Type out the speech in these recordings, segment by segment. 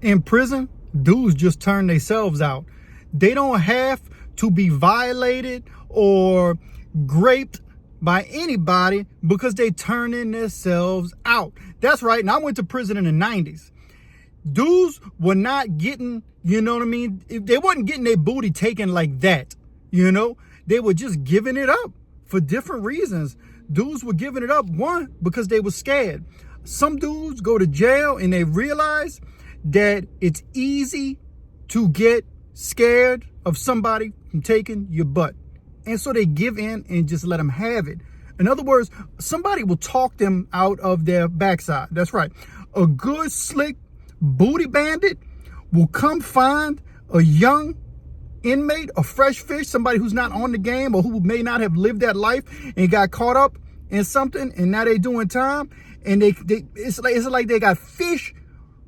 In prison, dudes just turn themselves out. They don't have to be violated or raped by anybody because they turning themselves out. That's right. And I went to prison in the 90s. Dudes were not getting, you know what I mean? They wasn't getting their booty taken like that, you know? They were just giving it up for different reasons. Dudes were giving it up, one, because they were scared. Some dudes go to jail and they realize that it's easy to get scared of somebody from taking your butt. And so they give in and just let them have it. In other words, somebody will talk them out of their backside. That's right. A good, slick booty bandit will come find a young inmate, a fresh fish, somebody who's not on the game or who may not have lived that life and got caught up in something, and now they doing time. And it's like they got fish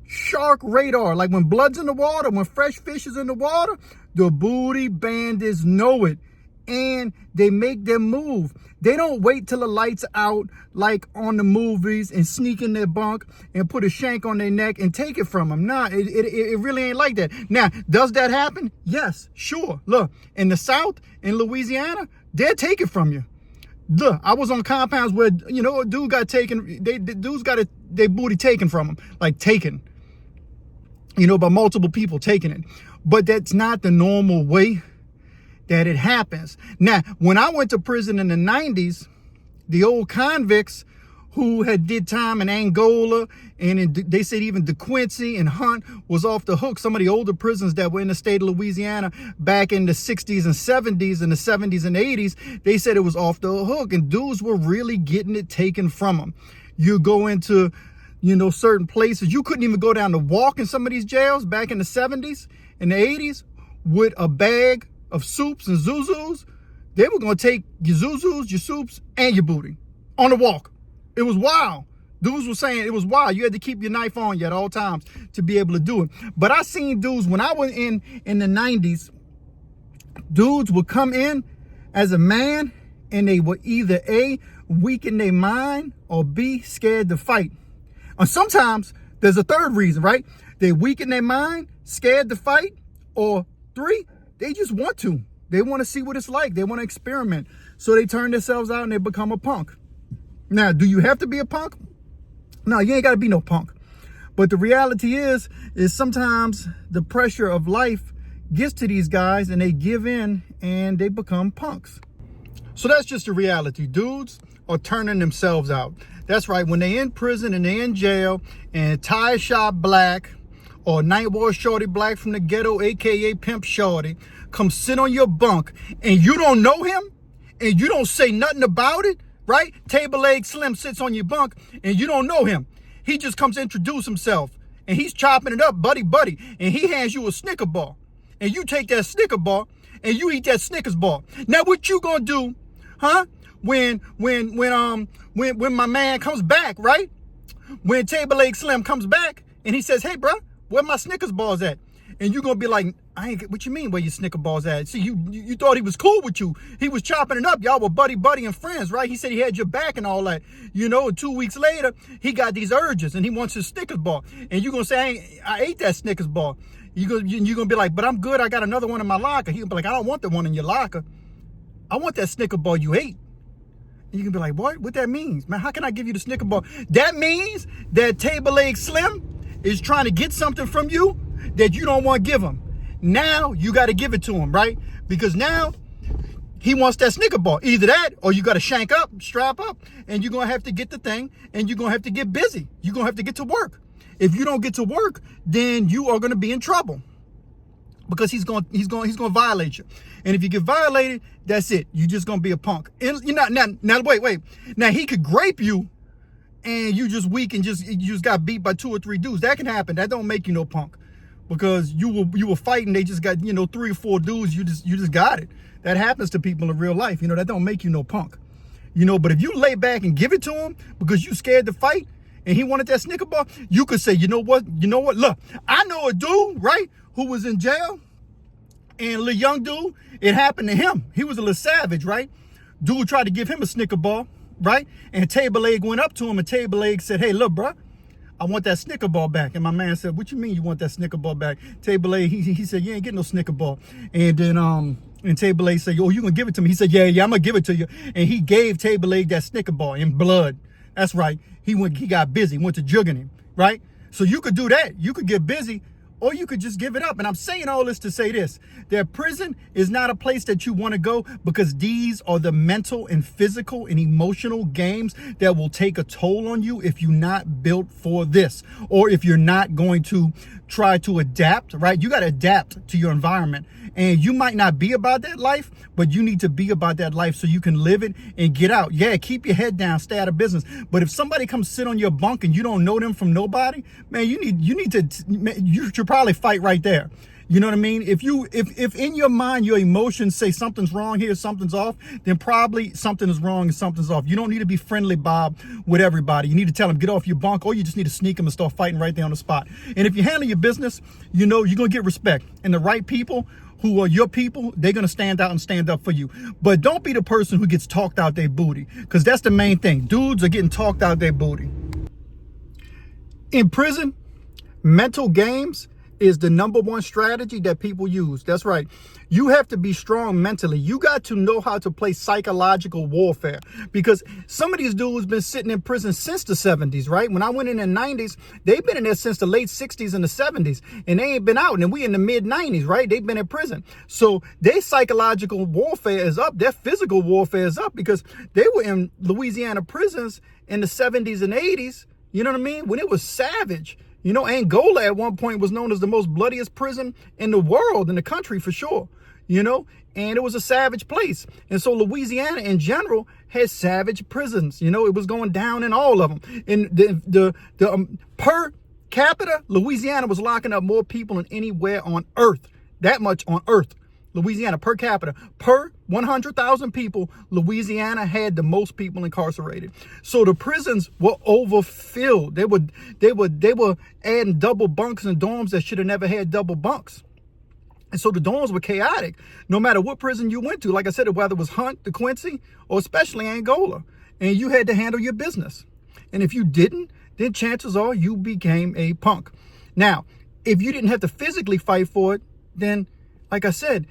shark radar. Like when blood's in the water, when fresh fish is in the water, the booty bandits know it, and they make their move. They don't wait till the lights out like on the movies and sneak in their bunk and put a shank on their neck and take it from them. Nah, it really ain't like that. Now, does that happen? Yes, sure. Look, in the South, in Louisiana, they'll take it from you. Look, I was on compounds where, you know, a dude got taken, dudes got their booty taken from them, like taken, you know, by multiple people taking it. But that's not the normal way that it happens. Now, when I went to prison in the 90s, the old convicts who had did time in Angola, and they said even DeQuincy and Hunt was off the hook. Some of the older prisons that were in the state of Louisiana back in the 60s and 70s and the 70s and 80s, they said it was off the hook, and dudes were really getting it taken from them. You go into, you know, certain places. You couldn't even go down to walk in some of these jails back in the 70s and the 80s with a bag of soups and zuzus. They were going to take your zuzus, your soups, and your booty on the walk. It was wild. Dudes were saying it was wild. You had to keep your knife on you at all times to be able to do it. But I seen dudes, when I was in the 90s, dudes would come in as a man, and they were either A, weak in their mind, or B, scared to fight. And sometimes there's a third reason, right? They weak in their mind, scared to fight, or 3, they just want to. They want to see what it's like. They want to experiment. So they turn themselves out and they become a punk. Now, do you have to be a punk? No, you ain't got to be no punk. But the reality is sometimes the pressure of life gets to these guys and they give in and they become punks. So that's just the reality. Dudes are turning themselves out. That's right. When they in prison and they in jail and tie shop black or night boy shorty black from the ghetto, aka Pimp Shorty, come sit on your bunk and you don't know him and you don't say nothing about it, right? Table Leg Slim sits on your bunk and you don't know him. He just comes to introduce himself and he's chopping it up, buddy, and he hands you a Snicker bar and you take that Snicker bar and you eat that Snickers bar. Now what you gonna do, huh? When my man comes back, right? When Table Leg Slim comes back and he says, "Hey, bro, where my Snickers bars at?" And you gonna be like, "I ain't. What you mean where your Snicker bars at?" See, you thought he was cool with you. He was chopping it up. Y'all were buddy and friends, right? He said he had your back and all that. You know, 2 weeks later, he got these urges and he wants his Snickers bar. And you gonna say, I ate that Snickers bar. You gonna be like, "But I'm good. I got another one in my locker." He gonna be like, "I don't want the one in your locker. I want that Snicker bar you ate." And you can be like, "What that means, man? How can I give you the Snicker bar?" That means that Table Leg Slim is trying to get something from you that you don't want to give him. Now you got to give it to him, right? Because now he wants that Snicker bar. Either that or you got to strap up, and you're going to have to get the thing, and you're going to have to get busy. You're going to have to get to work. If you don't get to work, then you are going to be in trouble because he's going to violate you. And if you get violated, that's it. You're just going to be a punk. And you're not, now wait. Now he could grape you and you just weak and you just got beat by 2 or 3 dudes. That can happen. That don't make you no punk. Because you were fighting, they just got, 3 or 4 dudes, you just got it. That happens to people in real life. That don't make you no punk. But if you lay back and give it to him because you scared to fight and he wanted that Snicker bar, you could say, you know what? Look, I know a dude, right, who was in jail, and a little young dude, it happened to him. He was a little savage, right? Dude tried to give him a Snicker bar, right? And Table Leg went up to him and Table Leg said, "Hey, look, bro, I want that Snicker bar back. And my man said, what you mean you want that Snicker bar back? Table A, he said, you ain't getting no Snicker bar. And then and Table A said, oh, you gonna give it to me? He said, yeah, I'm gonna give it to you. And he gave Table A that Snicker bar in blood. That's right. He got busy, went to jugging him, right? So you could do that. You could get busy, or you could just give it up. And I'm saying all this to say this, that prison is not a place that you want to go, because these are the mental and physical and emotional games that will take a toll on you if you're not built for this, or if you're not going to try to adapt, right? You got to adapt to your environment. And you might not be about that life, but you need to be about that life so you can live it and get out. Yeah, keep your head down, stay out of business. But if somebody comes sit on your bunk and you don't know them from nobody, man, you should probably fight right there. You know what I mean? If in your mind, your emotions say something's wrong here, something's off, then probably something is wrong and something's off. You don't need to be friendly, Bob, with everybody. You need to tell them, get off your bunk, or you just need to sneak them and start fighting right there on the spot. And if you handle your business, you know, you're going to get respect. And the right people who are your people, they're going to stand out and stand up for you. But don't be the person who gets talked out their booty, because that's the main thing. Dudes are getting talked out their booty. In prison, mental games is the #1 strategy that people use. That's right. You have to be strong mentally. You got to know how to play psychological warfare, because some of these dudes been sitting in prison since the 70s, right? When I went in the 90s, they've been in there since the late 60s and the 70s, and they ain't been out. And we in the mid 90s, right? They've been in prison. So their psychological warfare is up. Their physical warfare is up, because they were in Louisiana prisons in the 70s and 80s. You know what I mean? When it was savage. You know, Angola at one point was known as the most bloodiest prison in the world, in the country for sure, you know, and it was a savage place. And so Louisiana in general had savage prisons. You know, it was going down in all of them. And the per capita, Louisiana was locking up more people than anywhere on earth. That much on earth. Louisiana per capita, per 100,000 people, Louisiana had the most people incarcerated. So the prisons were overfilled. They were adding double bunks and dorms that should have never had double bunks. And so the dorms were chaotic, no matter what prison you went to. Like I said, whether it was Hunt, DeQuincy, or especially Angola. And you had to handle your business. And if you didn't, then chances are you became a punk. Now, if you didn't have to physically fight for it, then, like I said,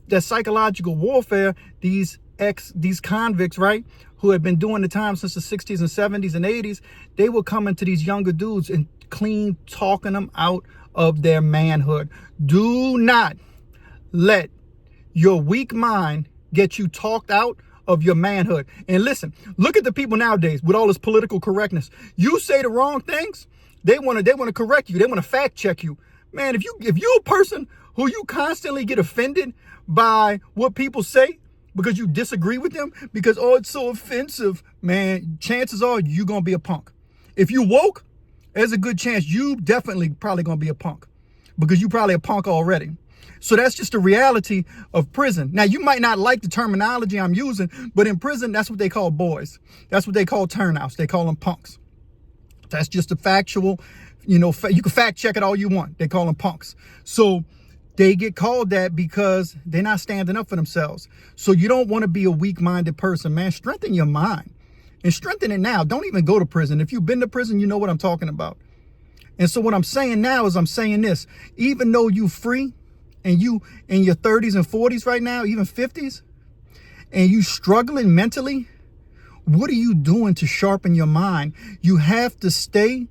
that psychological warfare, these convicts, right, who had been doing the time since the 60s and 70s and 80s, they were coming to these younger dudes and clean talking them out of their manhood. Do not let your weak mind get you talked out of your manhood. And listen, look at the people nowadays with all this political correctness. You say the wrong things, they want to correct you. They want to fact check you. Man, if you're a person who you constantly get offended by what people say because you disagree with them, because, oh, it's so offensive, man, chances are you're going to be a punk. If you woke, there's a good chance you definitely probably going to be a punk, because you probably a punk already. So that's just the reality of prison. Now, you might not like the terminology I'm using, but in prison, that's what they call boys. That's what they call turnouts. They call them punks. That's just a factual, you know, you can fact check it all you want. They call them punks. So they get called that because they're not standing up for themselves. So you don't want to be a weak-minded person, man. Strengthen your mind and strengthen it now. Don't even go to prison. If you've been to prison, you know what I'm talking about. And so what I'm saying now is I'm saying this: even though you free and you in your 30s and 40s right now, even 50s, and you struggling mentally, what are you doing to sharpen your mind? You have to stay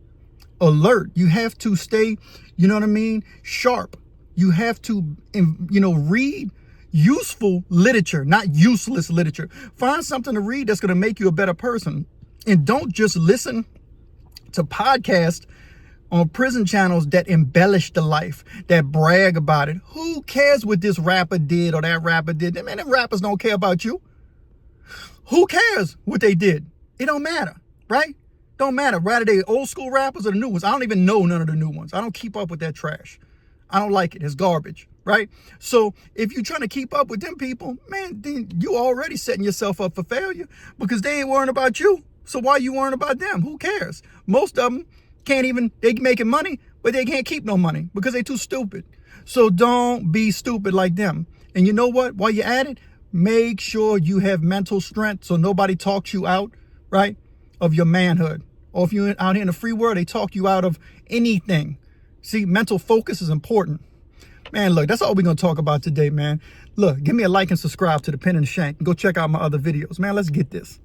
alert. You have to stay, you know what I mean, sharp. You have to, you know, read useful literature, not useless literature. Find something to read that's going to make you a better person. And don't just listen to podcasts on prison channels that embellish the life, that brag about it. Who cares what this rapper did or that rapper did? Man, them rappers don't care about you. Who cares what they did? It don't matter, right? Don't matter. Whether they old school rappers or the new ones. I don't even know none of the new ones. I don't keep up with that trash. I don't like it. It's garbage, right? So if you're trying to keep up with them people, man, then you already setting yourself up for failure, because they ain't worrying about you. So why you worrying about them? Who cares? Most of them they making money, but they can't keep no money because they too stupid. So don't be stupid like them. And you know what? While you're at it, make sure you have mental strength so nobody talks you out, right, of your manhood or if you're out here in the free world, they talk you out of anything. See, mental focus is important. Man, look, that's all we're going to talk about today, man. Look, give me a like and subscribe to The Pen and the Shank. Go check out my other videos. Man, let's get this.